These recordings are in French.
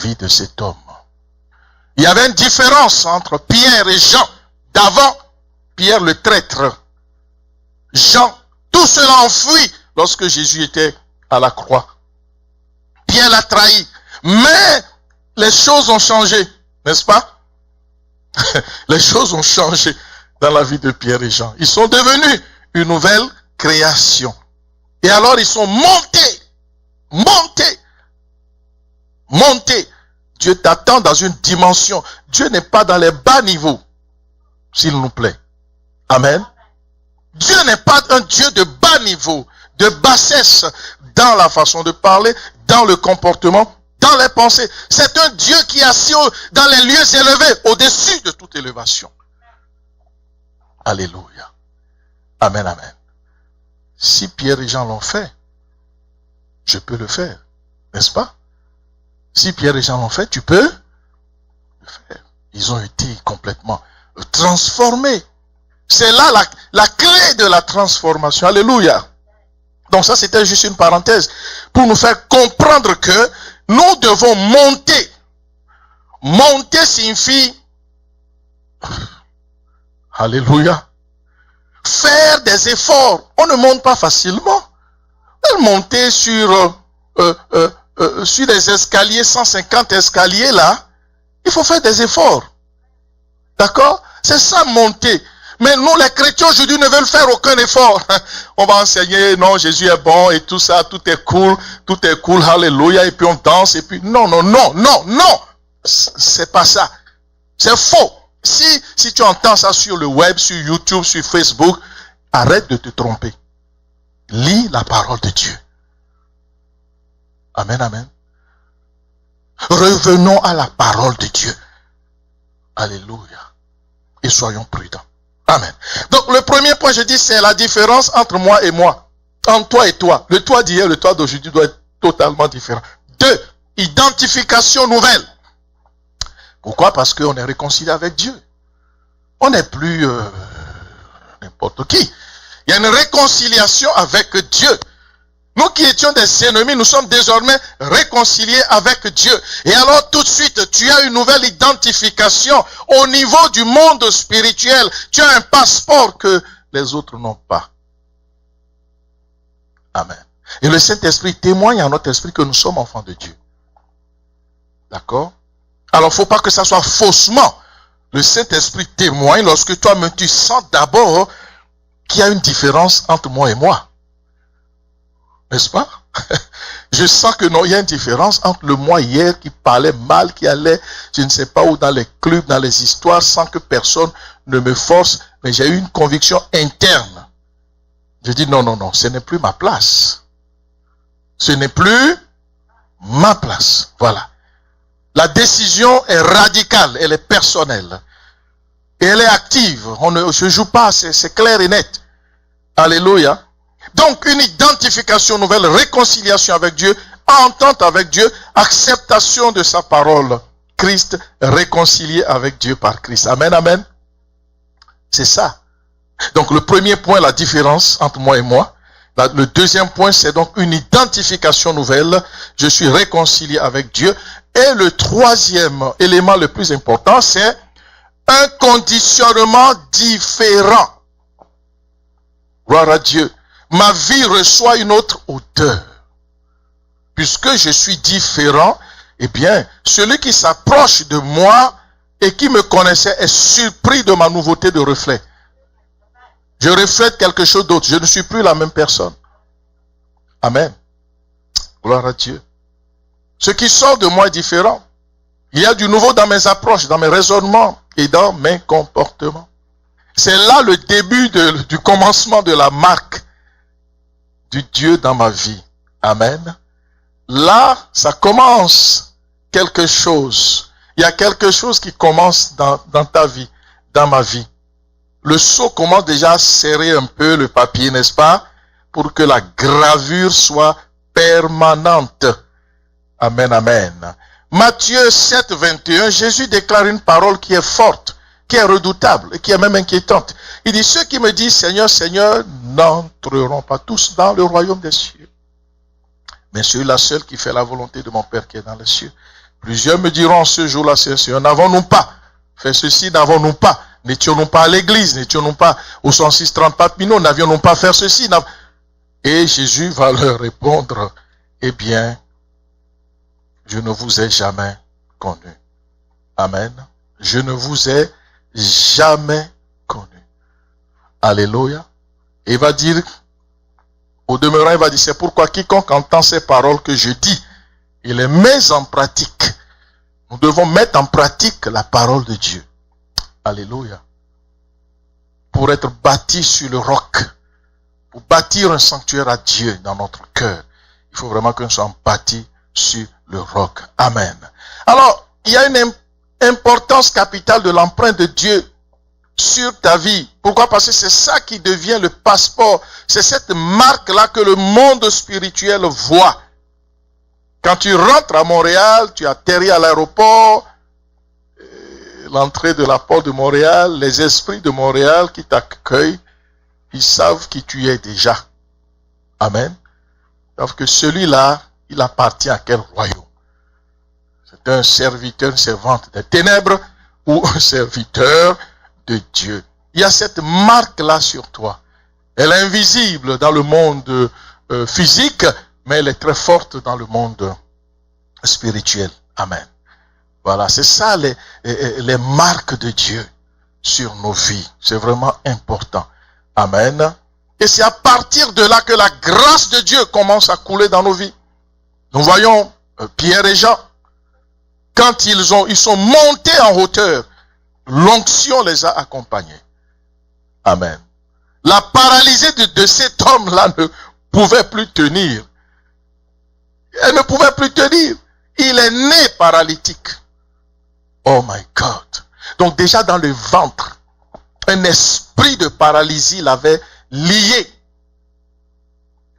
vie de cet homme. Il y avait une différence entre Pierre et Jean. D'avant, Pierre le traître. Jean, tout cela enfui lorsque Jésus était à la croix. Pierre l'a trahi. Mais les choses ont changé, n'est-ce pas? Les choses ont changé dans la vie de Pierre et Jean. Ils sont devenus une nouvelle création. Et alors ils sont montés. Dieu t'attend dans une dimension. Dieu n'est pas dans les bas niveaux, s'il nous plaît. Amen. Dieu n'est pas un Dieu de bas niveau, de bassesse dans la façon de parler, dans le comportement, dans les pensées. C'est un Dieu qui est assis dans les lieux élevés, au-dessus de toute élévation. Alléluia. Amen, amen. Si Pierre et Jean l'ont fait, je peux le faire. N'est-ce pas? Si Pierre et Jean l'ont fait, tu peux le faire. Ils ont été complètement transformés. C'est là la clé de la transformation. Alléluia. Donc ça, c'était juste une parenthèse pour nous faire comprendre que nous devons monter. Monter signifie, alléluia, faire des efforts. On ne monte pas facilement. Monter sur des escaliers, 150 escaliers là, il faut faire des efforts. D'accord? C'est ça, monter. Mais nous, les chrétiens aujourd'hui ne veulent faire aucun effort. On va enseigner, non, Jésus est bon et tout ça, tout est cool, alléluia, et puis on danse, et puis non. C'est pas ça. C'est faux. Si tu entends ça sur le web, sur YouTube, sur Facebook, arrête de te tromper. Lis la parole de Dieu. Amen, amen. Revenons à la parole de Dieu. Alléluia. Et soyons prudents. Amen. Donc le premier point, je dis, c'est la différence entre moi et moi. Entre toi et toi. Le toi d'hier, le toi d'aujourd'hui doit être totalement différent. 2. Identification nouvelle. Pourquoi? Parce qu'on est réconcilié avec Dieu. On n'est plus n'importe qui. Il y a une réconciliation avec Dieu. Nous qui étions des ennemis, nous sommes désormais réconciliés avec Dieu. Et alors tout de suite, tu as une nouvelle identification au niveau du monde spirituel. Tu as un passeport que les autres n'ont pas. Amen. Et le Saint-Esprit témoigne à notre esprit que nous sommes enfants de Dieu. D'accord? Alors il ne faut pas que ça soit faussement. Le Saint-Esprit témoigne lorsque toi-même tu sens d'abord qu'il y a une différence entre moi et moi. N'est-ce pas? Je sens que non, il y a une différence entre le moi hier qui parlait mal, qui allait, je ne sais pas où, dans les clubs, dans les histoires, sans que personne ne me force, mais j'ai eu une conviction interne. Je dis non, ce n'est plus ma place. Ce n'est plus ma place. Voilà. La décision est radicale, elle est personnelle. Et elle est active. Je ne joue pas, c'est clair et net. Alléluia. Donc, une identification nouvelle, réconciliation avec Dieu, entente avec Dieu, acceptation de sa parole. Christ réconcilié avec Dieu par Christ. Amen, amen. C'est ça. Donc, le premier point, la différence entre moi et moi. Le deuxième point, c'est donc une identification nouvelle. Je suis réconcilié avec Dieu. Et le troisième élément le plus important, c'est un conditionnement différent. Gloire à Dieu. Ma vie reçoit une autre hauteur. Puisque je suis différent, eh bien, celui qui s'approche de moi et qui me connaissait est surpris de ma nouveauté de reflet. Je reflète quelque chose d'autre. Je ne suis plus la même personne. Amen. Gloire à Dieu. Ce qui sort de moi est différent. Il y a du nouveau dans mes approches, dans mes raisonnements et dans mes comportements. C'est là le début du commencement de la marque du Dieu dans ma vie. Amen. Là, ça commence quelque chose. Il y a quelque chose qui commence dans ta vie, dans ma vie. Le sceau commence déjà à serrer un peu le papier, n'est-ce pas? Pour que la gravure soit permanente. Amen, amen. Matthieu 7, 21, Jésus déclare une parole qui est forte, qui est redoutable et qui est même inquiétante. Il dit, ceux qui me disent Seigneur, Seigneur, n'entreront pas tous dans le royaume des cieux. Mais celui-là seul qui fait la volonté de mon Père qui est dans les cieux. Plusieurs me diront ce jour-là, Seigneur, n'avons-nous pas fait ceci, n'avons-nous pas, n'étions-nous pas à l'église, n'étions-nous pas au 106-30 Papineau, n'avions-nous pas fait ceci. Et Jésus va leur répondre, eh bien, je ne vous ai jamais connu. Amen. Je ne vous ai jamais connu. Alléluia. Et il va dire, au demeurant, il va dire, c'est pourquoi quiconque entend ces paroles que je dis, il les met en pratique. Nous devons mettre en pratique la parole de Dieu. Alléluia. Pour être bâti sur le roc. Pour bâtir un sanctuaire à Dieu dans notre cœur. Il faut vraiment que nous soyons bâtis sur le roc. Amen. Alors, il y a une importance capitale de l'empreinte de Dieu sur ta vie. Pourquoi? Parce que c'est ça qui devient le passeport. C'est cette marque-là que le monde spirituel voit. Quand tu rentres à Montréal, tu atterris à l'aéroport, l'entrée de la porte de Montréal, les esprits de Montréal qui t'accueillent, ils savent qui tu es déjà. Amen. Donc que celui-là, il appartient à quel royaume? C'est un serviteur, une servante des ténèbres ou un serviteur de Dieu. Il y a cette marque-là sur toi. Elle est invisible dans le monde physique, mais elle est très forte dans le monde spirituel. Amen. Voilà, c'est ça les marques de Dieu sur nos vies. C'est vraiment important. Amen. Et c'est à partir de là que la grâce de Dieu commence à couler dans nos vies. Nous voyons Pierre et Jean. Quand ils sont montés en hauteur, l'onction les a accompagnés. Amen. La paralysée de cet homme-là ne pouvait plus tenir. Elle ne pouvait plus tenir. Il est né paralytique. Oh my God. Donc déjà dans le ventre, un esprit de paralysie l'avait lié.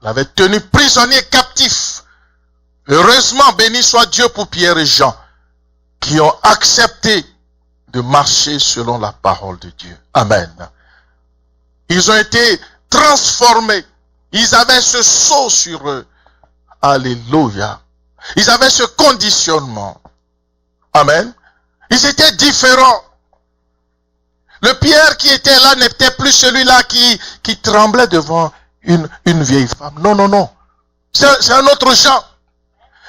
L'avait tenu prisonnier, captif. Heureusement, béni soit Dieu pour Pierre et Jean, qui ont accepté de marcher selon la parole de Dieu. Amen. Ils ont été transformés. Ils avaient ce sceau sur eux. Alléluia. Ils avaient ce conditionnement. Amen. Ils étaient différents. Le Pierre qui était là n'était plus celui-là qui tremblait devant une vieille femme. Non, non, non. C'est un autre Jean.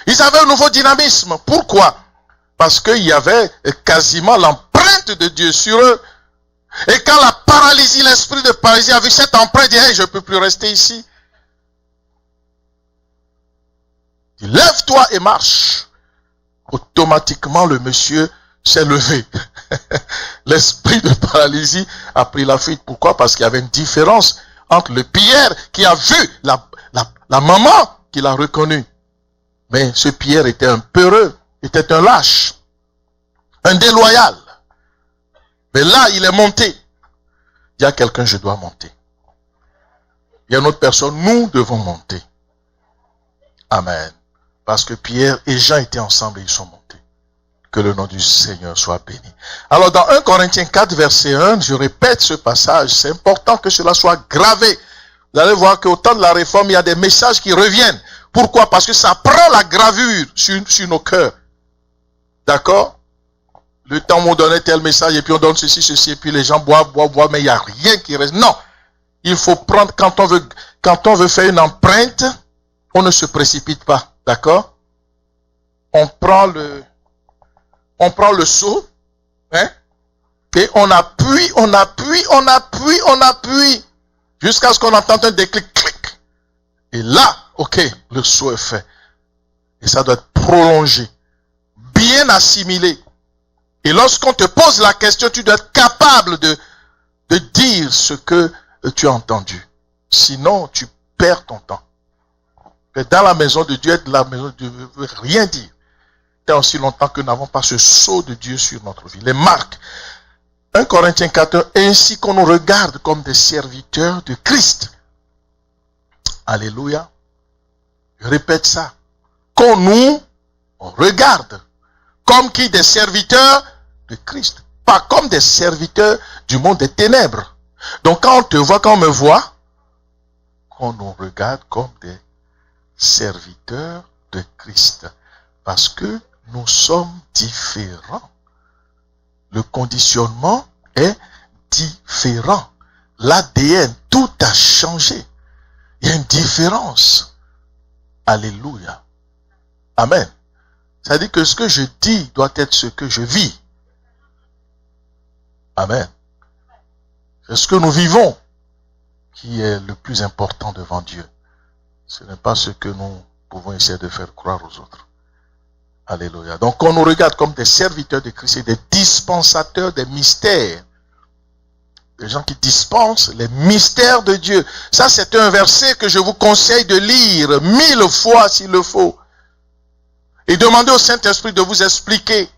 Ils avaient un nouveau dynamisme. Pourquoi? Parce qu'il y avait quasiment l'empreinte de Dieu sur eux. Et quand la paralysie, l'esprit de paralysie a vu cette empreinte, il dit, hey, je ne peux plus rester ici. Il dit, lève-toi et marche. Automatiquement, le monsieur s'est levé. L'esprit de paralysie a pris la fuite. Pourquoi? Parce qu'il y avait une différence entre le Pierre qui a vu la maman qu'il a reconnue. Mais ce Pierre était un peureux, était un lâche, un déloyal. Mais là, il est monté. Il y a quelqu'un, je dois monter. Il y a une autre personne, nous devons monter. Amen. Parce que Pierre et Jean étaient ensemble et ils sont montés. Que le nom du Seigneur soit béni. Alors dans 1 Corinthiens 4, verset 1, je répète ce passage, c'est important que cela soit gravé. Vous allez voir qu'au temps de la réforme, il y a des messages qui reviennent. Pourquoi? Parce que ça prend la gravure sur nos cœurs. D'accord? Le temps où on donnait tel message, et puis on donne ceci, et puis les gens boivent, mais il n'y a rien qui reste. Non! Il faut prendre, quand on veut faire une empreinte, on ne se précipite pas. D'accord? On prend le seau, hein? Et on appuie, jusqu'à ce qu'on entende un déclic, clic. Et là, ok, le seau est fait. Et ça doit être prolongé, bien assimilé. Et lorsqu'on te pose la question, tu dois être capable de dire ce que tu as entendu. Sinon, tu perds ton temps. Et dans la maison de Dieu, être la maison de Dieu ne veut rien dire. Tant aussi longtemps que nous n'avons pas ce sceau de Dieu sur notre vie. Les marques. 1 Corinthiens 4, ainsi qu'on nous regarde comme des serviteurs de Christ. Alléluia. Je répète ça. Qu'on nous regarde comme qui des serviteurs de Christ. Pas comme des serviteurs du monde des ténèbres. Donc quand on te voit, quand on me voit, qu'on nous regarde comme des serviteurs de Christ. Parce que nous sommes différents. Le conditionnement est différent. L'ADN, tout a changé. Il y a une différence. Alléluia. Amen. Ça dit que ce que je dis doit être ce que je vis. Amen. C'est ce que nous vivons qui est le plus important devant Dieu. Ce n'est pas ce que nous pouvons essayer de faire croire aux autres. Alléluia. Donc on nous regarde comme des serviteurs de Christ et des dispensateurs des mystères. Des gens qui dispensent les mystères de Dieu. Ça, c'est un verset que je vous conseille de lire 1000 fois s'il le faut. Et demandez au Saint-Esprit de vous expliquer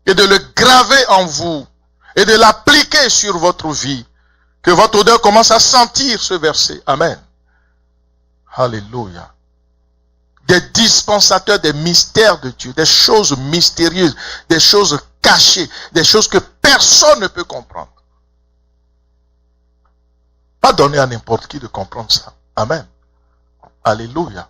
et de le graver en vous et de l'appliquer sur votre vie. Que votre odeur commence à sentir ce verset. Amen. Alléluia. Des dispensateurs des mystères de Dieu, des choses mystérieuses, des choses cachées, des choses que personne ne peut comprendre. Pas donner à n'importe qui de comprendre ça. Amen. Alléluia.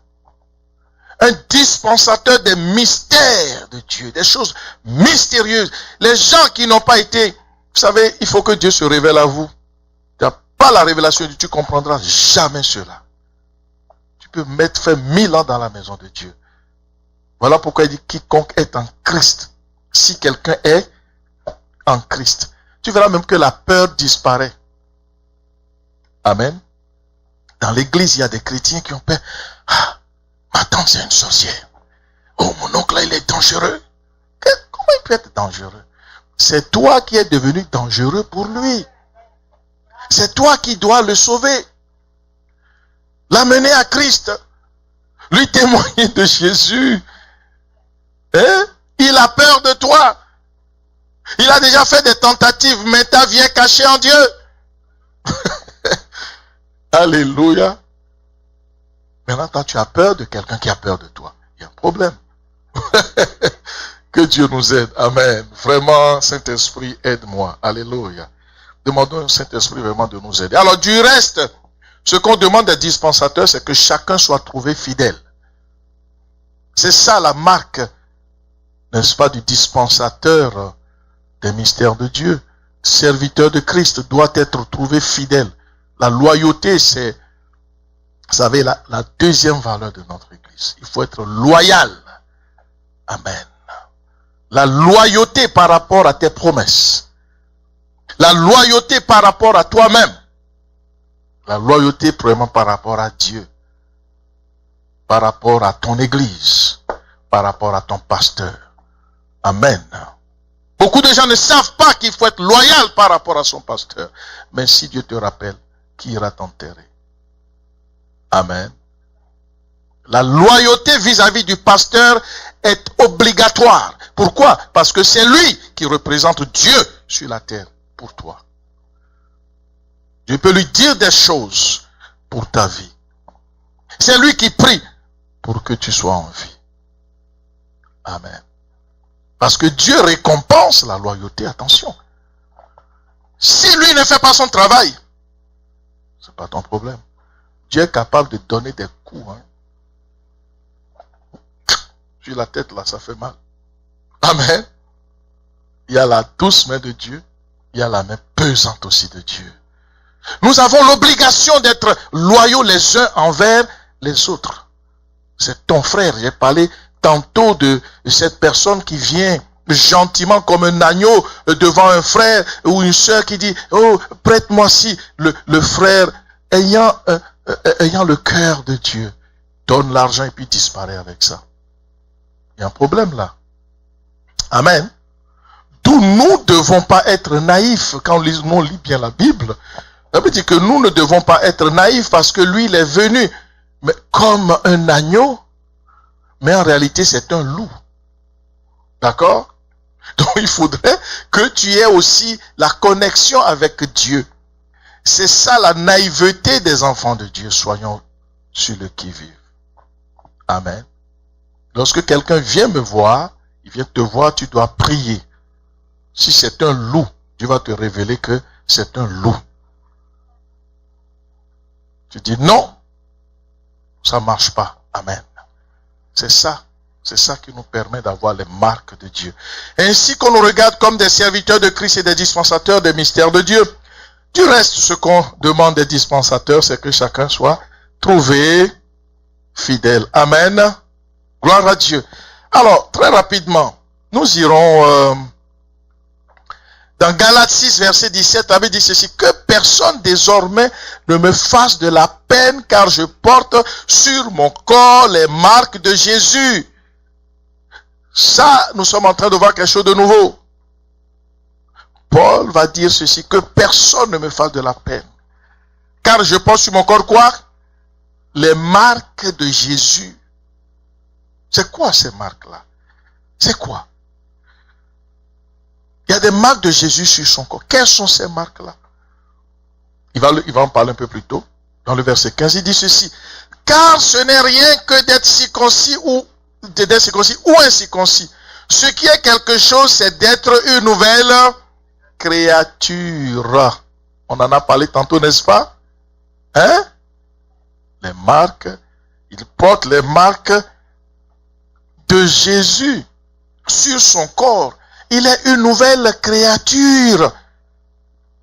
Un dispensateur des mystères de Dieu, des choses mystérieuses. Les gens qui n'ont pas été, vous savez, il faut que Dieu se révèle à vous. Tu n'as pas la révélation de Dieu, tu ne comprendras jamais cela. Tu peux faire 1000 ans dans la maison de Dieu. Voilà pourquoi il dit quiconque est en Christ. Si quelqu'un est en Christ, tu verras même que la peur disparaît. Amen. Dans l'église, il y a des chrétiens qui ont peur. Ah, ma tante c'est une sorcière. Oh, mon oncle là, il est dangereux. Comment il peut être dangereux? C'est toi qui es devenu dangereux pour lui. C'est toi qui dois le sauver. L'amener à Christ. Lui témoigner de Jésus. Hein? Il a peur de toi. Il a déjà fait des tentatives, mais ta vie est cachée en Dieu. Alléluia. Maintenant, quand tu as peur de quelqu'un qui a peur de toi, il y a un problème. Que Dieu nous aide. Amen. Vraiment, Saint-Esprit, aide-moi. Alléluia. Demandons au Saint-Esprit vraiment de nous aider. Alors, du reste, ce qu'on demande des dispensateurs, c'est que chacun soit trouvé fidèle. C'est ça la marque, n'est-ce pas, du dispensateur des mystères de Dieu. Serviteur de Christ doit être trouvé fidèle. La loyauté, c'est, vous savez, la deuxième valeur de notre Église. Il faut être loyal. Amen. La loyauté par rapport à tes promesses. La loyauté par rapport à toi-même. La loyauté vraiment par rapport à Dieu. Par rapport à ton Église. Par rapport à ton pasteur. Amen. Beaucoup de gens ne savent pas qu'il faut être loyal par rapport à son pasteur. Mais si Dieu te rappelle, qui ira t'enterrer? Amen. La loyauté vis-à-vis du pasteur est obligatoire. Pourquoi? Parce que c'est lui qui représente Dieu sur la terre pour toi. Dieu peut lui dire des choses pour ta vie. C'est lui qui prie pour que tu sois en vie. Amen. Parce que Dieu récompense la loyauté. Attention. Si lui ne fait pas son travail, c'est pas ton problème. Dieu est capable de donner des coups. Hein. Sur la tête, là, ça fait mal. Amen. Il y a la douce main de Dieu. Il y a la main pesante aussi de Dieu. Nous avons l'obligation d'être loyaux les uns envers les autres. C'est ton frère. J'ai parlé tantôt de cette personne qui vient gentiment comme un agneau devant un frère ou une soeur qui dit, oh, prête-moi ci. Le frère ayant le cœur de Dieu donne l'argent et puis disparaît avec ça. Il y a un problème là. Amen. D'où nous ne devons pas être naïfs quand on lit bien la Bible. Ça veut dire que nous ne devons pas être naïfs parce que lui il est venu mais comme un agneau, mais en réalité c'est un loup. D'accord? Donc il faudrait que tu aies aussi la connexion avec Dieu. C'est ça la naïveté des enfants de Dieu. Soyons sur le qui-vive. Amen. Lorsque quelqu'un vient me voir, il vient te voir, tu dois prier. Si c'est un loup, Dieu va te révéler que c'est un loup. Tu dis non, ça ne marche pas. Amen. C'est ça. C'est ça qui nous permet d'avoir les marques de Dieu. Ainsi qu'on nous regarde comme des serviteurs de Christ et des dispensateurs des mystères de Dieu. Du reste, ce qu'on demande des dispensateurs, c'est que chacun soit trouvé fidèle. Amen. Gloire à Dieu. Alors, très rapidement, nous irons dans Galates 6, verset 17, la Bible dit ceci, que personne désormais ne me fasse de la peine, car je porte sur mon corps les marques de Jésus. Ça, nous sommes en train de voir quelque chose de nouveau. Paul va dire ceci, que personne ne me fasse de la peine. Car je porte sur mon corps quoi? Les marques de Jésus. C'est quoi ces marques-là? C'est quoi? Il y a des marques de Jésus sur son corps. Quelles sont ces marques-là? Il va en parler un peu plus tôt. Dans le verset 15, il dit ceci. Car ce n'est rien que d'être circoncis ou incirconcis. Ce qui est quelque chose, c'est d'être une nouvelle créature. On en a parlé tantôt, n'est-ce pas? Hein? Les marques. Il porte les marques de Jésus sur son corps. Il est une nouvelle créature.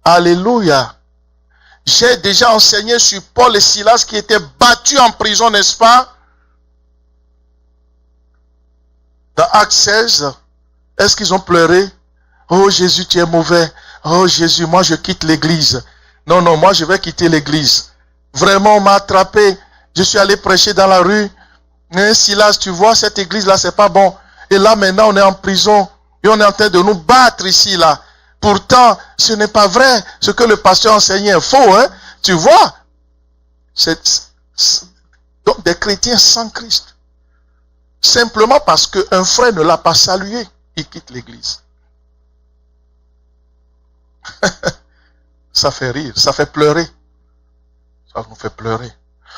Alléluia. J'ai déjà enseigné sur Paul et Silas qui étaient battus en prison, n'est-ce pas? Dans Actes 16, est-ce qu'ils ont pleuré? Oh Jésus, tu es mauvais. Oh Jésus, moi je quitte l'église. Non, non, moi je vais quitter l'église. Vraiment, on m'a attrapé. Je suis allé prêcher dans la rue. Mais Silas, tu vois, cette église-là, c'est pas bon. Et là, maintenant, on est en prison. Et on est en train de nous battre ici, là. Pourtant, ce n'est pas vrai. Ce que le pasteur enseignait est faux, hein. Tu vois? Donc, des chrétiens sans Christ. Simplement parce qu'un frère ne l'a pas salué, il quitte l'église. Ça fait rire, ça fait pleurer. Ça nous fait pleurer.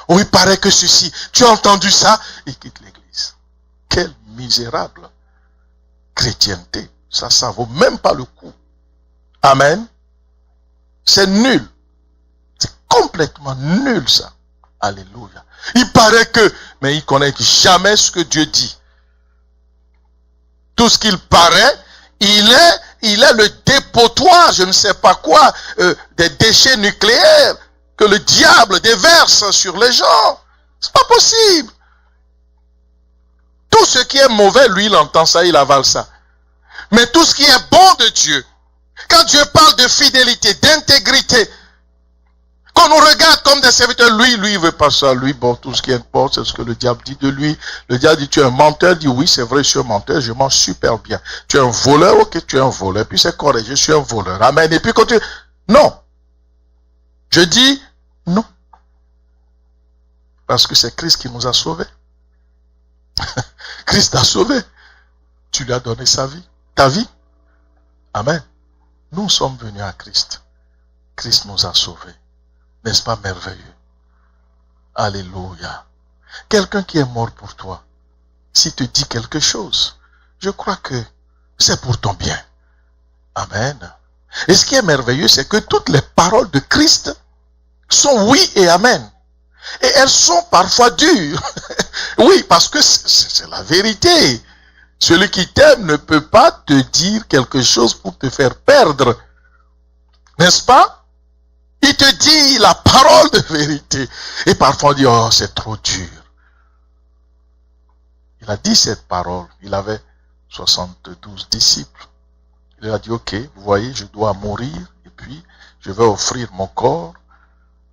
Oh, il paraît que ceci, tu as entendu ça? Il quitte l'église. Quel misérable chrétienté. Ça vaut même pas le coup. Amen. C'est nul. C'est complètement nul ça. Alléluia. Il paraît que, mais il connaît jamais ce que Dieu dit. Tout ce qu'il paraît, il est le dépotoir, je ne sais pas quoi, des déchets nucléaires que le diable déverse sur les gens. C'est pas possible. Tout ce qui est mauvais, lui, il entend ça, il avale ça. Mais tout ce qui est bon de Dieu, quand Dieu parle de fidélité, d'intégrité, qu'on nous regarde comme des serviteurs, lui, il veut pas ça. Lui, bon, tout ce qui importe, c'est ce que le diable dit de lui. Le diable dit, tu es un menteur. Il dit, oui, c'est vrai, je suis un menteur, je mange super bien. Tu es un voleur, ok, tu es un voleur. Puis c'est correct, je suis un voleur. Amen. Et puis quand tu... Non. Je dis, non. Parce que c'est Christ qui nous a sauvés. Christ t'a sauvé. Tu lui as donné sa vie. Ta vie. Amen. Nous sommes venus à Christ. Christ nous a sauvés. N'est-ce pas merveilleux? Alléluia. Quelqu'un qui est mort pour toi, s'il te dit quelque chose, je crois que c'est pour ton bien. Amen. Et ce qui est merveilleux, c'est que toutes les paroles de Christ sont oui et amen. Et elles sont parfois dures. Oui, parce que c'est la vérité. Celui qui t'aime ne peut pas te dire quelque chose pour te faire perdre. N'est-ce pas? Il te dit la parole de vérité. Et parfois on dit, oh, c'est trop dur. Il a dit cette parole. Il avait 72 disciples. Il a dit, ok, vous voyez, je dois mourir. Et puis, je vais offrir mon corps.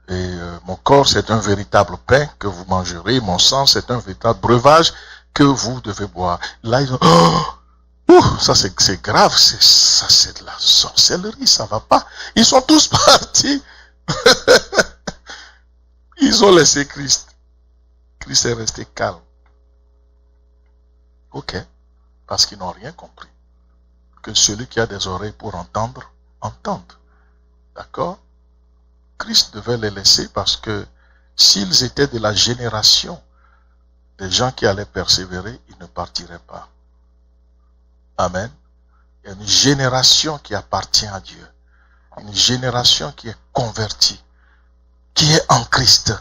Et mon corps, c'est un véritable pain que vous mangerez. Mon sang, c'est un véritable breuvage que vous devez boire. Là, ils ont, ça c'est grave. Ça, c'est de la sorcellerie. Ça va pas. Ils sont tous partis. Ils ont laissé Christ. Christ est resté calme. Ok. Parce qu'ils n'ont rien compris. Que celui qui a des oreilles pour entendre, entende. D'accord? Christ devait les laisser parce que s'ils étaient de la génération des gens qui allaient persévérer, ils ne partiraient pas. Amen. Il y a une génération qui appartient à Dieu. Une génération qui est convertie, qui est en Christ.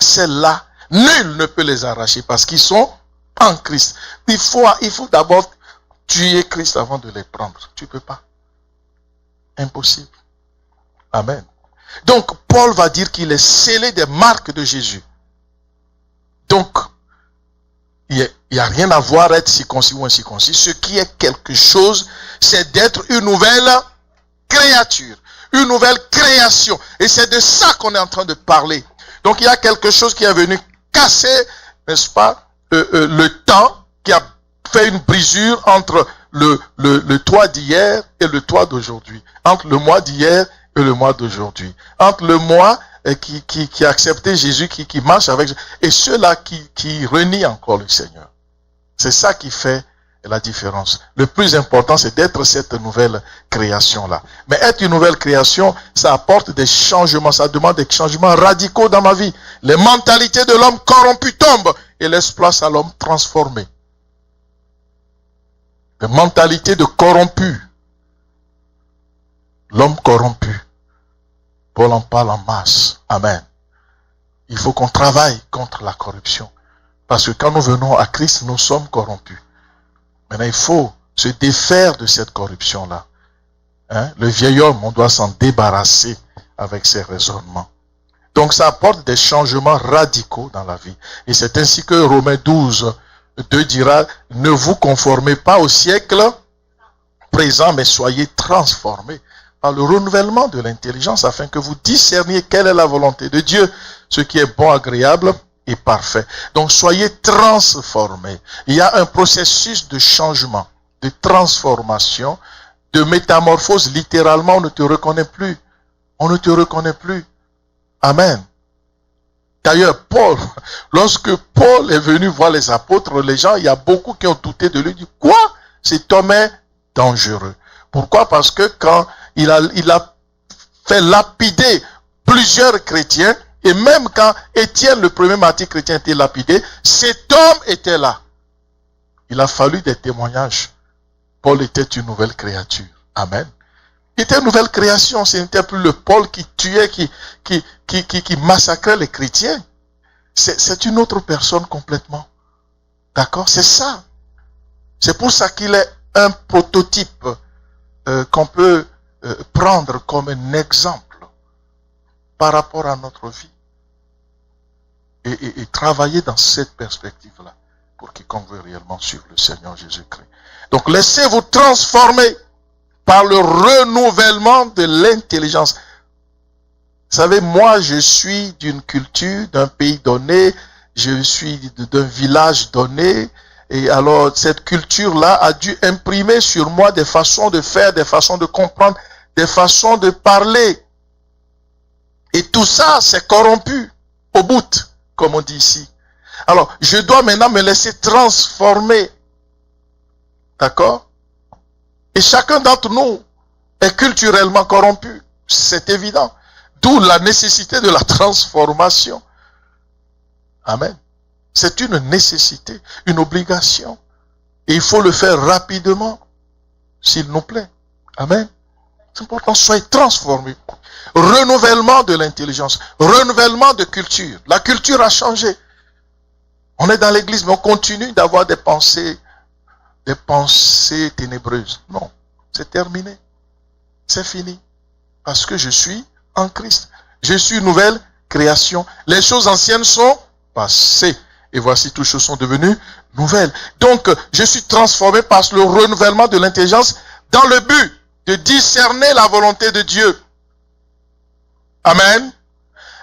Celle-là, nul ne peut les arracher parce qu'ils sont en Christ. Il faut d'abord tuer Christ avant de les prendre. Tu ne peux pas. Impossible. Amen. Donc, Paul va dire qu'il est scellé des marques de Jésus. Donc, il n'y a rien à voir être circoncis ou incirconcis. Ce qui est quelque chose, c'est d'être une nouvelle créature, une nouvelle création. Et c'est de ça qu'on est en train de parler. Donc, il y a quelque chose qui est venu casser, n'est-ce pas, le temps, qui a fait une brisure entre le toi d'hier et le toi d'aujourd'hui. Entre le moi d'hier et le moi d'aujourd'hui. Entre le moi qui a accepté Jésus, qui marche avec Jésus, et ceux-là qui renient encore le Seigneur. C'est ça qui fait la différence. Le plus important, c'est d'être cette nouvelle création-là. Mais être une nouvelle création, ça apporte des changements, ça demande des changements radicaux dans ma vie. Les mentalités de l'homme corrompu tombent et laissent place à l'homme transformé. Les mentalités de corrompu. L'homme corrompu. Paul en parle en masse. Amen. Il faut qu'on travaille contre la corruption. Parce que quand nous venons à Christ, nous sommes corrompus. Maintenant, il faut se défaire de cette corruption-là. Hein? Le vieil homme, on doit s'en débarrasser avec ses raisonnements. Donc, ça apporte des changements radicaux dans la vie. Et c'est ainsi que Romains 12, 2 dira, ne vous conformez pas au siècle présent, mais soyez transformés par le renouvellement de l'intelligence, afin que vous discerniez quelle est la volonté de Dieu, ce qui est bon, agréable et parfait. Donc, soyez transformés. Il y a un processus de changement, de transformation, de métamorphose. Littéralement, on ne te reconnaît plus. On ne te reconnaît plus. Amen. D'ailleurs, Paul, lorsque Paul est venu voir les apôtres, les gens, il y a beaucoup qui ont douté de lui. Dit, quoi? Cet homme est dangereux. Pourquoi? Parce que quand il a fait lapider plusieurs chrétiens, et même quand Étienne, le premier martyr chrétien, était lapidé, cet homme était là. Il a fallu des témoignages. Paul était une nouvelle créature. Amen. Il était une nouvelle création. Ce n'était plus le Paul qui tuait, qui massacrait les chrétiens. C'est une autre personne complètement. D'accord? C'est ça. C'est pour ça qu'il est un prototype qu'on peut prendre comme un exemple par rapport à notre vie. Et travailler dans cette perspective-là pour quiconque veut réellement suivre le Seigneur Jésus-Christ. Donc laissez-vous transformer par le renouvellement de l'intelligence. Vous savez, moi je suis d'une culture, d'un pays donné, je suis d'un village donné, et alors cette culture-là a dû imprimer sur moi des façons de faire, des façons de comprendre, des façons de parler. Et tout ça, c'est corrompu au bout, comme on dit ici. Alors, je dois maintenant me laisser transformer. D'accord? Et chacun d'entre nous est culturellement corrompu. C'est évident. D'où la nécessité de la transformation. Amen. C'est une nécessité, une obligation. Et il faut le faire rapidement, s'il nous plaît. Amen. C'est important, soyez transformés. Renouvellement de l'intelligence, renouvellement de culture. La culture a changé. On est dans l'église, mais on continue d'avoir des pensées ténébreuses. Non, c'est terminé. C'est fini. Parce que je suis en Christ. Je suis une nouvelle création. Les choses anciennes sont passées. Et voici, toutes choses sont devenues nouvelles. Donc, je suis transformé par le renouvellement de l'intelligence dans le but de discerner la volonté de Dieu. Amen.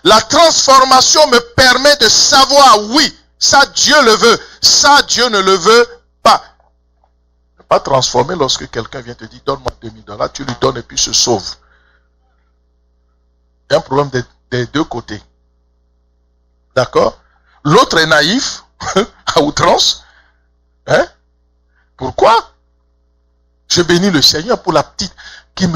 La transformation me permet de savoir, oui, ça Dieu le veut, ça Dieu ne le veut pas. Ne pas transformer lorsque quelqu'un vient te dire, donne-moi $2000, tu lui donnes et puis se sauve. Il y a un problème des deux côtés. D'accord? L'autre est naïf, à outrance. Hein? Pourquoi? Je bénis le Seigneur pour la petite qui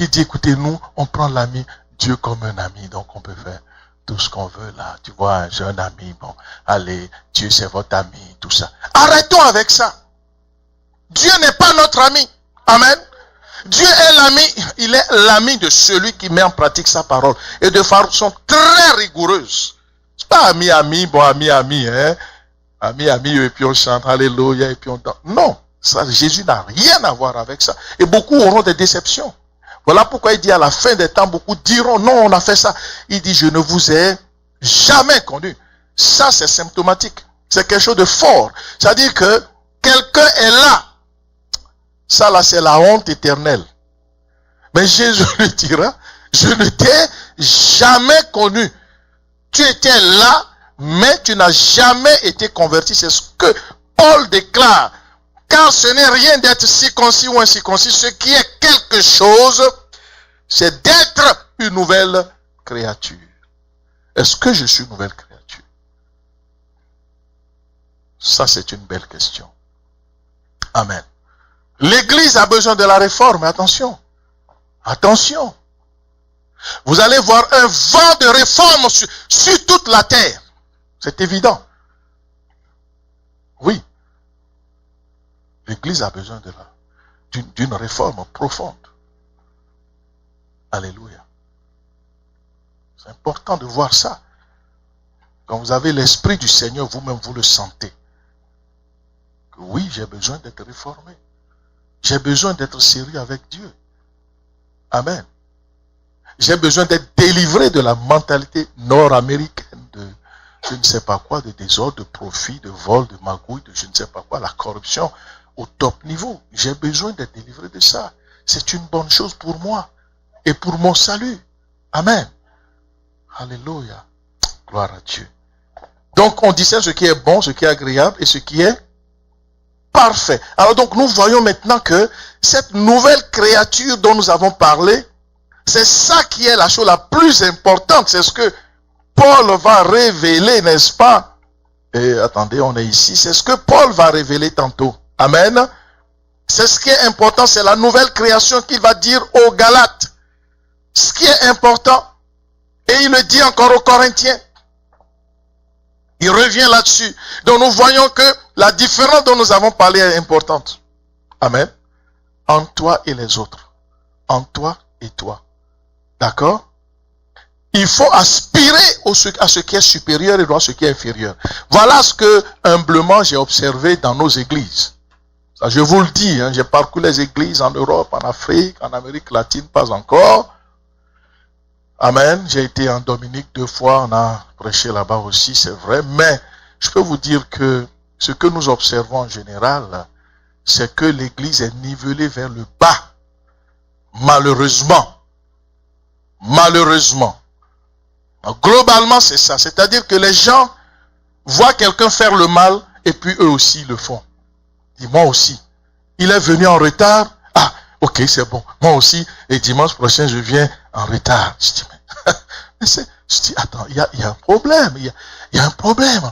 dit, écoutez, nous, on prend l'ami, Dieu comme un ami, donc on peut faire tout ce qu'on veut là. Tu vois, j'ai un ami, bon, allez, Dieu c'est votre ami, tout ça. Arrêtons avec ça. Dieu n'est pas notre ami. Amen. Dieu est l'ami, il est l'ami de celui qui met en pratique sa parole. Et de façon très rigoureuse. C'est pas ami, bon ami, hein. Ami, et puis on chante, alléluia, et puis on danse. Non, ça, Jésus n'a rien à voir avec ça. Et beaucoup auront des déceptions. Voilà pourquoi il dit à la fin des temps, beaucoup diront, non, on a fait ça. Il dit, je ne vous ai jamais connu. Ça, c'est symptomatique. C'est quelque chose de fort. C'est-à-dire que quelqu'un est là. Ça, là, c'est la honte éternelle. Mais Jésus lui dira, je ne t'ai jamais connu. Tu étais là, mais tu n'as jamais été converti. C'est ce que Paul déclare. Car ce n'est rien d'être circoncis ou incirconcis. Ce qui est quelque chose, c'est d'être une nouvelle créature. Est-ce que je suis une nouvelle créature? Ça, c'est une belle question. Amen. L'Église a besoin de la réforme. Attention. Attention. Vous allez voir un vent de réforme sur toute la terre. C'est évident. Oui. L'Église a besoin d'une réforme profonde. Alléluia. C'est important de voir ça. Quand vous avez l'Esprit du Seigneur, vous-même, vous le sentez. Que oui, j'ai besoin d'être réformé. J'ai besoin d'être sérieux avec Dieu. Amen. J'ai besoin d'être délivré de la mentalité nord-américaine de je ne sais pas quoi, de désordre, de profit, de vol, de magouille, de je ne sais pas quoi, la corruption au top niveau. J'ai besoin d'être délivré de ça. C'est une bonne chose pour moi et pour mon salut. Amen. Alléluia. Gloire à Dieu. Donc on discerne ce qui est bon, ce qui est agréable et ce qui est parfait. Alors donc nous voyons maintenant que cette nouvelle créature dont nous avons parlé, c'est ça qui est la chose la plus importante. C'est ce que Paul va révéler, n'est-ce pas? Et attendez, on est ici. C'est ce que Paul va révéler tantôt. Amen. C'est ce qui est important. C'est la nouvelle création qu'il va dire aux Galates. Ce qui est important. Et il le dit encore aux Corinthiens. Il revient là-dessus. Donc nous voyons que la différence dont nous avons parlé est importante. Amen. En toi et les autres. En toi et toi. D'accord? Il faut aspirer à ce qui est supérieur et à ce qui est inférieur. Voilà ce que, humblement, j'ai observé dans nos églises. Ça, je vous le dis, hein, j'ai parcouru les églises en Europe, en Afrique, en Amérique latine, pas encore. Amen. J'ai été en Dominique 2 fois, on a prêché là-bas aussi, c'est vrai. Mais je peux vous dire que ce que nous observons en général, c'est que l'église est nivelée vers le bas. Malheureusement. Malheureusement. Globalement, c'est ça. C'est-à-dire que les gens voient quelqu'un faire le mal et puis eux aussi le font. Et moi aussi. Il est venu en retard. Ah, ok, c'est bon. Moi aussi. Et dimanche prochain, je viens en retard. Je dis, je dis attends, il y a un problème. Il y a un problème.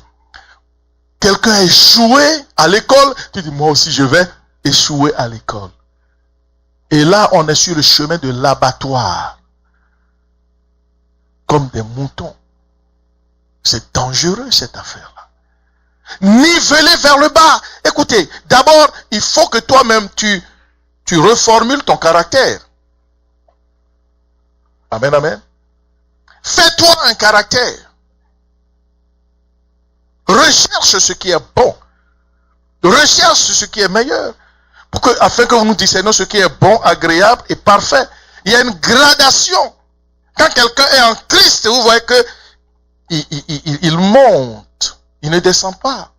Quelqu'un a échoué à l'école. Tu dis, moi aussi, je vais échouer à l'école. Et là, on est sur le chemin de l'abattoir. Comme des moutons. C'est dangereux cette affaire-là. Niveler vers le bas. Écoutez, d'abord, il faut que toi-même tu reformules ton caractère. Amen, amen. Fais-toi un caractère. Recherche ce qui est bon. Recherche ce qui est meilleur. Afin que vous nous discernions ce qui est bon, agréable et parfait. Il y a une gradation. Quand quelqu'un est en Christ, vous voyez que il monte, il ne descend pas.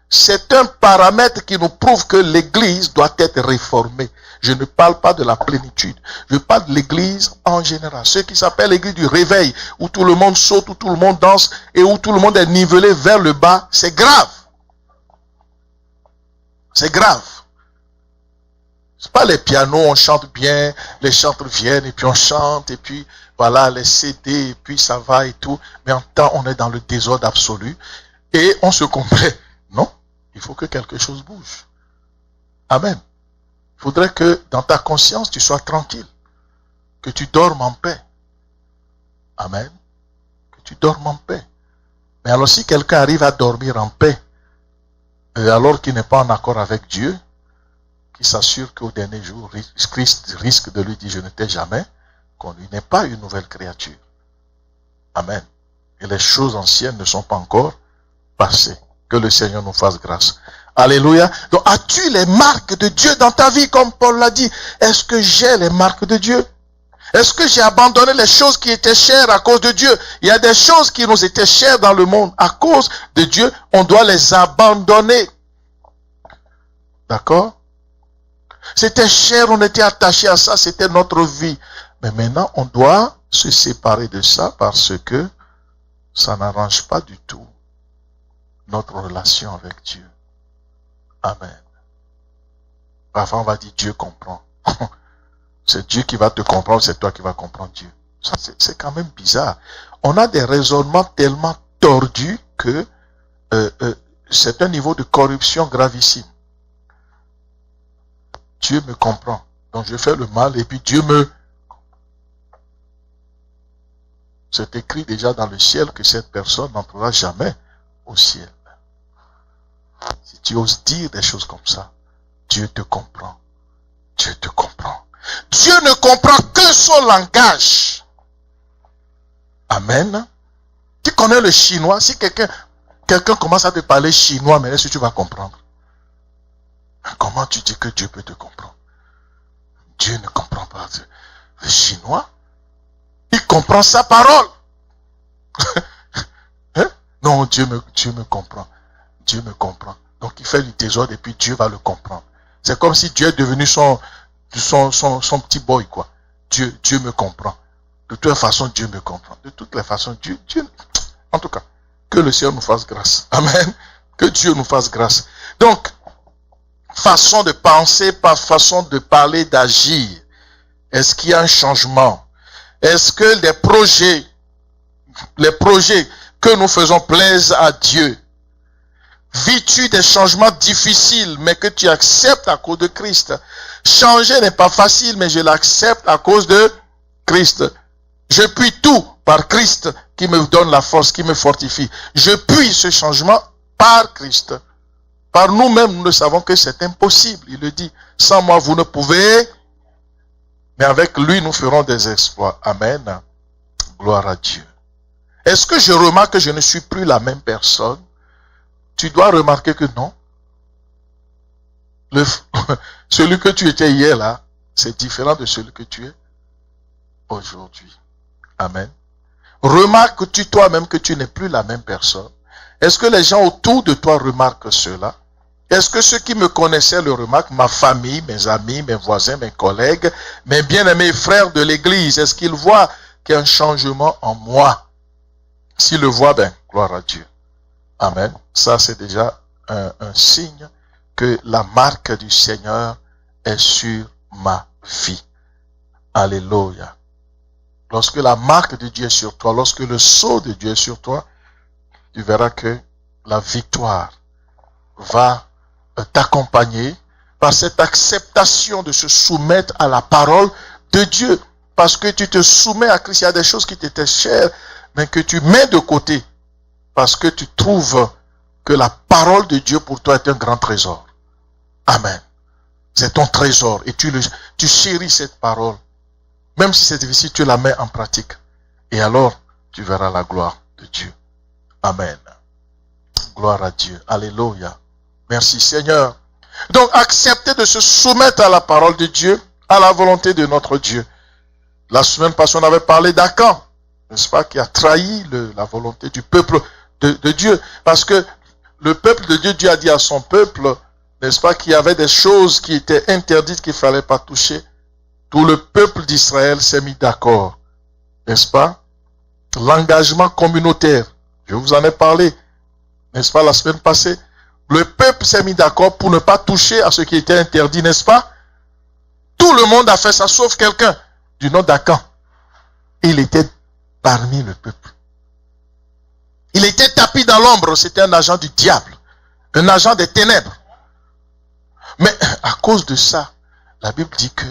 C'est un paramètre qui nous prouve que l'église doit être réformée. Je ne parle pas de la plénitude. Je parle de l'église en général. Ce qui s'appelle l'église du réveil, où tout le monde saute, où tout le monde danse, et où tout le monde est nivelé vers le bas, c'est grave. C'est grave. C'est pas les pianos, on chante bien, les chanteurs viennent et puis on chante et puis voilà les CD et puis ça va et tout. Mais en temps, on est dans le désordre absolu et on se complaît. Non, il faut que quelque chose bouge. Amen. Il faudrait que dans ta conscience, tu sois tranquille. Que tu dormes en paix. Amen. Que tu dormes en paix. Mais alors si quelqu'un arrive à dormir en paix, alors qu'il n'est pas en accord avec Dieu, qui s'assure qu'au dernier jour, Christ risque de lui dire, je ne t'ai jamais connu, n'est pas une nouvelle créature. Amen. Et les choses anciennes ne sont pas encore passées. Que le Seigneur nous fasse grâce. Alléluia. Donc, as-tu les marques de Dieu dans ta vie, comme Paul l'a dit? Est-ce que j'ai les marques de Dieu? Est-ce que j'ai abandonné les choses qui étaient chères à cause de Dieu? Il y a des choses qui nous étaient chères dans le monde. À cause de Dieu, on doit les abandonner. D'accord? C'était cher, on était attaché à ça, c'était notre vie. Mais maintenant, on doit se séparer de ça parce que ça n'arrange pas du tout notre relation avec Dieu. Amen. Parfois, on va dire Dieu comprend. C'est Dieu qui va te comprendre, c'est toi qui vas comprendre Dieu. Ça, c'est quand même bizarre. On a des raisonnements tellement tordus que c'est un niveau de corruption gravissime. Dieu me comprend. Donc je fais le mal et puis Dieu me... C'est écrit déjà dans le ciel que cette personne n'entrera jamais au ciel. Si tu oses dire des choses comme ça, Dieu te comprend. Dieu te comprend. Dieu ne comprend que son langage. Amen. Tu connais le chinois. Si quelqu'un commence à te parler chinois, mais est-ce que tu vas comprendre? Comment tu dis que Dieu peut te comprendre? Dieu ne comprend pas le chinois. Il comprend sa parole. Hein? Non, Dieu me comprend. Dieu me comprend. Donc il fait du désordre et puis Dieu va le comprendre. C'est comme si Dieu est devenu son petit boy, quoi. Dieu me comprend. De toute façon, Dieu me comprend. De toutes les façons, Dieu, en tout cas, que le Seigneur nous fasse grâce. Amen. Que Dieu nous fasse grâce. Donc, façon de penser, par façon de parler, d'agir. Est-ce qu'il y a un changement? Est-ce que les projets que nous faisons plaisent à Dieu? Vis-tu des changements difficiles, mais que tu acceptes à cause de Christ? Changer n'est pas facile, mais je l'accepte à cause de Christ. Je puis tout par Christ qui me donne la force, qui me fortifie. Je puis ce changement par Christ. Par nous-mêmes, nous ne savons que c'est impossible. Il le dit, sans moi, vous ne pouvez, mais avec lui, nous ferons des exploits. Amen. Gloire à Dieu. Est-ce que je remarque que je ne suis plus la même personne? Tu dois remarquer que non. Celui que tu étais hier là, c'est différent de celui que tu es aujourd'hui. Amen. Remarques-tu toi-même que tu n'es plus la même personne? Est-ce que les gens autour de toi remarquent cela? Est-ce que ceux qui me connaissaient le remarquent? Ma famille, mes amis, mes voisins, mes collègues, mes bien-aimés frères de l'église, est-ce qu'ils voient qu'il y a un changement en moi? S'ils le voient, ben, gloire à Dieu. Amen. Ça, c'est déjà un signe que la marque du Seigneur est sur ma vie. Alléluia. Lorsque la marque de Dieu est sur toi, lorsque le sceau de Dieu est sur toi, tu verras que la victoire va t'accompagner par cette acceptation de se soumettre à la parole de Dieu. Parce que tu te soumets à Christ, il y a des choses qui t'étaient chères, mais que tu mets de côté. Parce que tu trouves que la parole de Dieu pour toi est un grand trésor. Amen. C'est ton trésor et tu chéris cette parole. Même si c'est difficile, tu la mets en pratique. Et alors, tu verras la gloire de Dieu. Amen. Gloire à Dieu. Alléluia. Merci Seigneur. Donc, accepter de se soumettre à la parole de Dieu, à la volonté de notre Dieu. La semaine passée, on avait parlé d'Akan, n'est-ce pas, qui a trahi la volonté du peuple de Dieu. Parce que le peuple de Dieu, Dieu a dit à son peuple, n'est-ce pas, qu'il y avait des choses qui étaient interdites, qu'il ne fallait pas toucher. Tout le peuple d'Israël s'est mis d'accord, n'est-ce pas? L'engagement communautaire, je vous en ai parlé, n'est-ce pas, la semaine passée. Le peuple s'est mis d'accord pour ne pas toucher à ce qui était interdit, n'est-ce pas? Tout le monde a fait ça, sauf quelqu'un du nom d'Akan. Il était parmi le peuple. Il était tapis dans l'ombre, c'était un agent du diable, un agent des ténèbres. Mais à cause de ça, la Bible dit que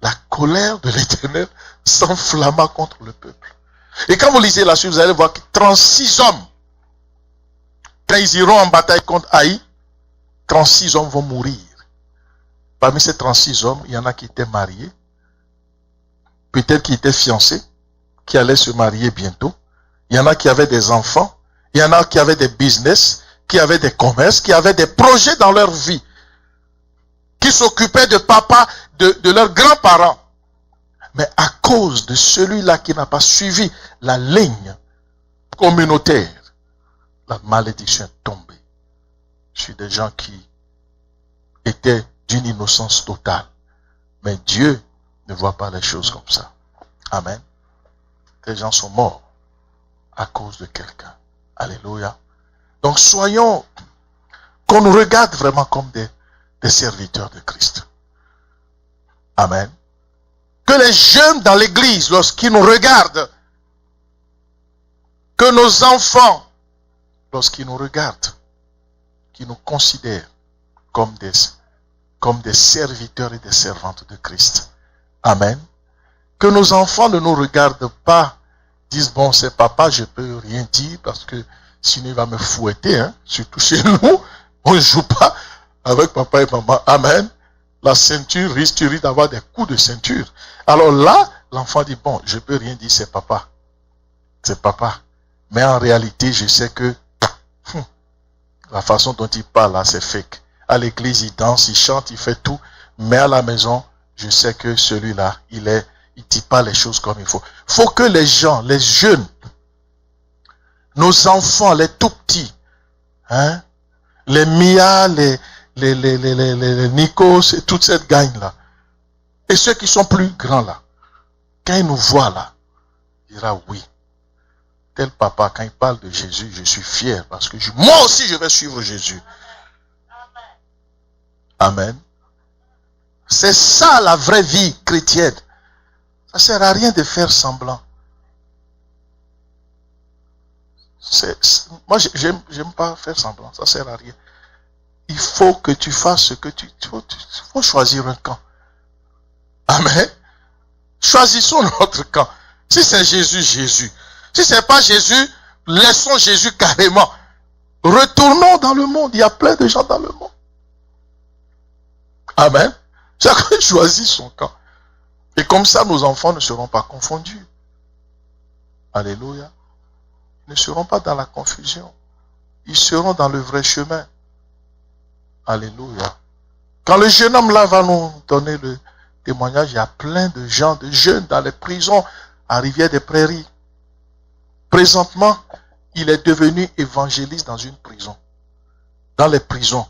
la colère de l'Éternel s'enflamma contre le peuple. Et quand vous lisez la suite, vous allez voir que 36 hommes, quand ils iront en bataille contre Haï, 36 hommes vont mourir. Parmi ces 36 hommes, il y en a qui étaient mariés, peut-être qui étaient fiancés, qui allaient se marier bientôt. Il y en a qui avaient des enfants, il y en a qui avaient des business, qui avaient des commerces, qui avaient des projets dans leur vie, qui s'occupaient de papa, de leurs grands-parents. Mais à cause de celui-là qui n'a pas suivi la ligne communautaire, la malédiction est tombée sur des gens qui étaient d'une innocence totale. Mais Dieu ne voit pas les choses comme ça. Amen. Des gens sont morts à cause de quelqu'un. Alléluia. Donc soyons, qu'on nous regarde vraiment comme des serviteurs de Christ. Amen. Que les jeunes dans l'église, lorsqu'ils nous regardent, que nos enfants, lorsqu'ils nous regardent, qu'ils nous considèrent comme des serviteurs et des servantes de Christ. Amen. Que nos enfants ne nous regardent pas, disent, bon, c'est papa, je peux rien dire parce que sinon il va me fouetter, hein. Surtout chez nous, on ne joue pas avec papa et maman. Amen. La ceinture tu risques d'avoir des coups de ceinture. Alors là, l'enfant dit, bon, je peux rien dire, c'est papa. C'est papa. Mais en réalité, je sais que la façon dont il parle là, c'est fake. À l'église, il danse, il chante, il fait tout. Mais à la maison, je sais que celui-là, il dit pas les choses comme il faut. Faut que les gens, les jeunes, nos enfants, les tout petits, hein, les Mia, les Nikos et toute cette gang-là, et ceux qui sont plus grands là, quand ils nous voient là, ils diront oui. Tel papa, quand il parle de Jésus, je suis fier parce que moi aussi je vais suivre Jésus. Amen. C'est ça la vraie vie chrétienne. Ça ne sert à rien de faire semblant. Moi, j'aime pas faire semblant. Ça ne sert à rien. Il faut que tu fasses ce que il faut choisir un camp. Amen. Choisissons notre camp. Si c'est Jésus, Jésus. Si ce n'est pas Jésus, laissons Jésus carrément. Retournons dans le monde. Il y a plein de gens dans le monde. Amen. Chacun choisit son camp. Et comme ça, nos enfants ne seront pas confondus. Alléluia. Ils ne seront pas dans la confusion. Ils seront dans le vrai chemin. Alléluia. Quand le jeune homme là va nous donner le témoignage, il y a plein de gens, de jeunes dans les prisons à Rivière-des-Prairies. Présentement, il est devenu évangéliste dans une prison. Dans les prisons.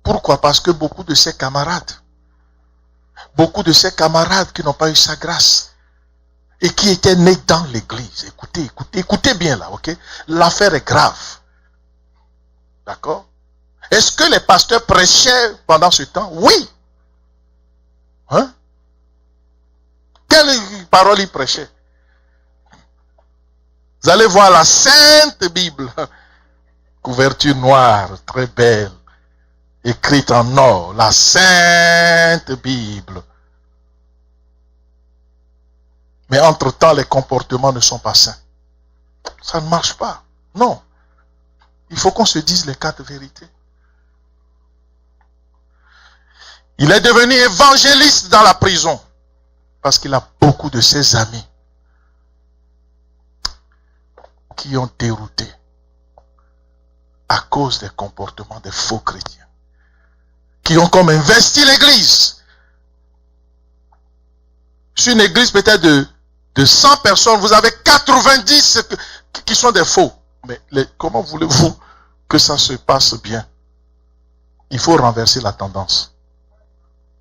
Pourquoi? Parce que beaucoup de ses camarades qui n'ont pas eu sa grâce et qui étaient nés dans l'église. Écoutez bien là, ok? L'affaire est grave. D'accord? Est-ce que les pasteurs prêchaient pendant ce temps? Oui. Hein? Quelle parole ils prêchaient? Vous allez voir la Sainte Bible. Couverture noire, très belle. Écrite en or. La Sainte Bible. Mais entre-temps, les comportements ne sont pas sains. Ça ne marche pas. Non. Il faut qu'on se dise les quatre vérités. Il est devenu évangéliste dans la prison. Parce qu'il a beaucoup de ses amis qui ont dérouté à cause des comportements des faux chrétiens. Qui ont comme investi l'église. Sur une église peut-être de 100 personnes, vous avez 90 qui sont des faux. Mais comment voulez-vous que ça se passe bien? Il faut renverser la tendance.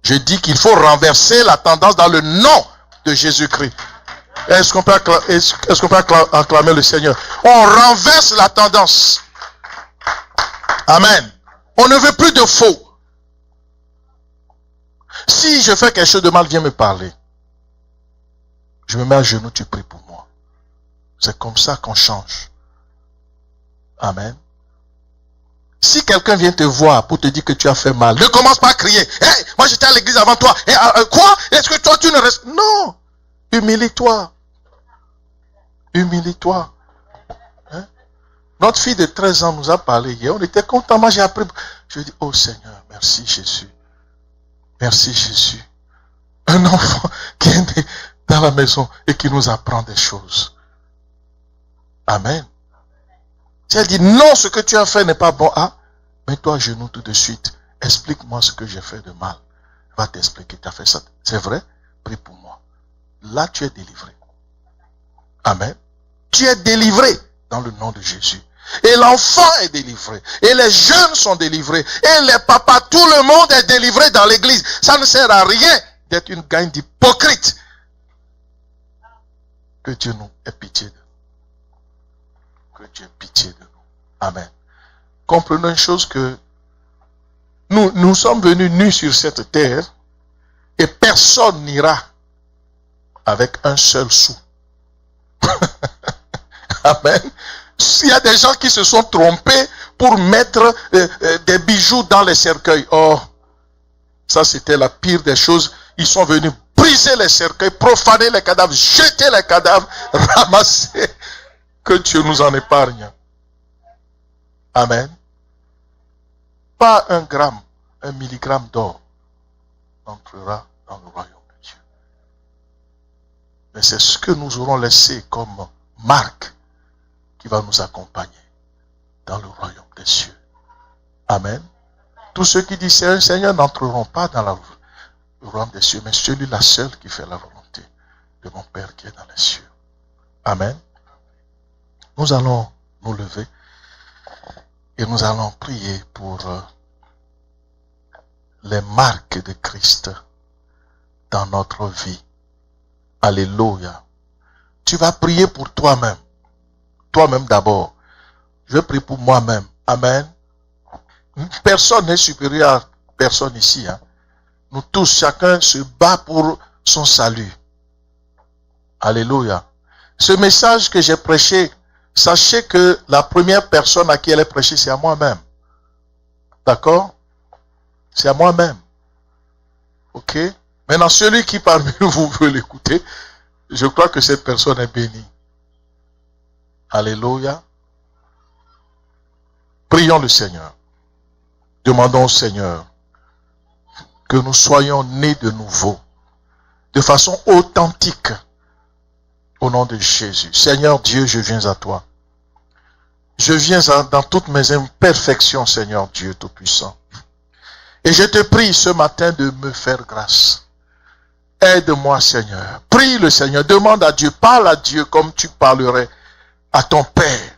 Je dis qu'il faut renverser la tendance dans le nom de Jésus-Christ. Est-ce qu'on peut acclamer le Seigneur? On renverse la tendance. Amen. On ne veut plus de faux. Si je fais quelque chose de mal, viens me parler. Je me mets à genoux, tu pries pour moi. C'est comme ça qu'on change. Amen. Si quelqu'un vient te voir pour te dire que tu as fait mal, ne commence pas à crier. Hey, moi j'étais à l'église avant toi. Hey, quoi? Est-ce que toi tu ne restes? Non. Humilie-toi. Humilie-toi. Hein? Notre fille de 13 ans nous a parlé hier. On était contents. Moi j'ai appris. Je dis, oh Seigneur, merci Jésus. Merci Jésus. Un enfant qui est né dans la maison et qui nous apprend des choses. Amen. Si elle dit non, ce que tu as fait n'est pas bon. Ah, Mets-toi à genoux tout de suite. Explique-moi ce que j'ai fait de mal. Il va t'expliquer, tu as fait ça. C'est vrai? Prie pour moi. Là, tu es délivré. Amen. Tu es délivré dans le nom de Jésus. Et l'enfant est délivré. Et les jeunes sont délivrés. Et les papas, tout le monde est délivré dans l'église. Ça ne sert à rien d'être une gang d'hypocrites. Que Dieu nous ait pitié de nous. Que Dieu ait pitié de nous. Amen. Comprenons une chose que nous sommes venus nus sur cette terre et personne n'ira avec un seul sou. Amen. S'il y a des gens qui se sont trompés pour mettre des bijoux dans les cercueils. Oh, ça c'était la pire des choses. Ils sont venus briser les cercueils, profaner les cadavres, jeter les cadavres, ramasser. Que Dieu nous en épargne. Amen. Pas un gramme, un milligramme d'or n'entrera dans le royaume de Dieu. Mais c'est ce que nous aurons laissé comme marque qui va nous accompagner dans le royaume des cieux. Amen. Tous ceux qui disent Seigneur n'entreront pas dans le royaume des cieux, mais celui-là seul qui fait la volonté de mon Père qui est dans les cieux. Amen. Nous allons nous lever et nous allons prier pour les marques de Christ dans notre vie. Alléluia. Tu vas prier pour toi-même. Toi-même d'abord. Je prie pour moi-même. Amen. Personne n'est supérieur à personne ici. Hein. Nous tous, chacun se bat pour son salut. Alléluia. Ce message que j'ai prêché, sachez que la première personne à qui elle est prêchée, c'est à moi-même. D'accord? C'est à moi-même. Ok? Maintenant, celui qui parmi vous veut l'écouter, je crois que cette personne est bénie. Alléluia. Prions le Seigneur. Demandons au Seigneur que nous soyons nés de nouveau, de façon authentique, au nom de Jésus. Seigneur Dieu, je viens à toi. Je viens dans toutes mes imperfections, Seigneur Dieu Tout-Puissant. Et je te prie ce matin de me faire grâce. Aide-moi, Seigneur. Prie le Seigneur. Demande à Dieu. Parle à Dieu comme tu parlerais à ton Père.